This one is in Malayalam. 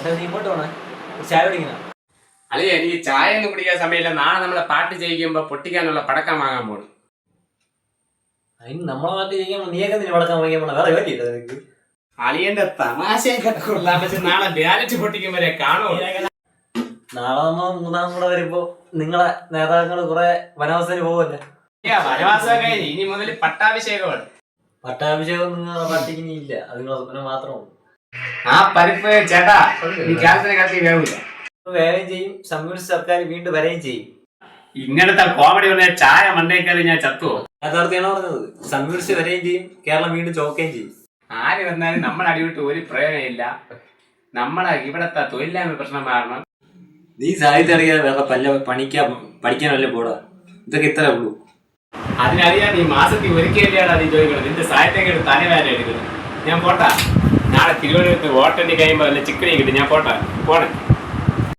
നീ ഇങ്ങോട്ട് പോണേ ചായ കുടിക്കണ അല്ലേ എനിക്ക് ചായ ഒന്നും കുടിക്കാൻ സമയമില്ല. നാളെ നമ്മളെ പാട്ട് ചെയ്യിക്കുമ്പോ പൊട്ടിക്കാനുള്ള പടക്കം വാങ്ങാൻ പോണു. അതിന് നമ്മളെ നാട്ടിൽ ചെയ്യുമ്പോൾ നീയൊക്കെ നിന്നെ പടക്കം വാങ്ങിയാൽ പോണ വേറെ പറ്റിയില്ല നിനക്ക്. അളിയന്റെ തമാശയൊക്കെ കൊള്ളാം. പക്ഷെ നാളെ ബാലറ്റ് പൊട്ടിക്കുമ്പോഴേ കാണുമോ? നാളെ നമ്മ മൂന്നാം കൂടെ വരുമ്പോ നിങ്ങളെ നേതാക്കൾ കുറെ വനവാസത്തിന് പോവല്ലേ? വനവാസം കഴിഞ്ഞ് ഇനി മുതൽ പട്ടാഭിഷേകമാണ്. പട്ടാഭിഷേകം നിങ്ങളെ പാർട്ടിക്ക് ഇനി ഇല്ല, അത് നിങ്ങളെ സ്വപ്നം മാത്രമാണ്. ആ പരിപ്പ് ചേട്ടാ ഈ കേരളത്തിനെ കത്തി വേവില്ല. വേറെയും ചെയ്യും, കമ്മ്യൂണിസ്റ്റ് സർക്കാർ വീണ്ടും വരെയും ചെയ്യും. ഇങ്ങനത്തെ കോമഡി പറഞ്ഞ ചായ മണ്ടേക്കറി ഞാൻ ചത്തുവോ? യഥാർത്ഥിയാണ് പറഞ്ഞത്. കമ്മ്യൂണിസ്റ്റ് വരെയും ചെയ്യും, കേരളം വീണ്ടും ചോക്കുകയും ചെയ്യും. ആര് വന്നാലും നമ്മൾ അടിവിട്ട് ഒരു പ്രയോജനമില്ല. നമ്മളെ ഇവിടത്തെ തൊഴിലില്ലായ്മ പ്രശ്നം മാറണം. നീ സാഹിത്യം അറിയാതെ വേറെ പഠിക്കാനല്ലേ പോടാ. ഇതൊക്കെ ഇത്രേ ഉള്ളൂ. അതിനറിയാൻ ഈ മാസത്തിൽ ഒരിക്കലാണ് അത് ചോദിക്കണം. നിന്റെ സാഹിത്യം തലവേദന എടുക്കുന്നത്. ഞാൻ പോട്ടാ. നാളെ തിരുവനന്തപുരത്ത് വോട്ടെണ്ണി കഴിയുമ്പോൾ ചിക്കണി കിട്ടും. ഞാൻ പോട്ടെ.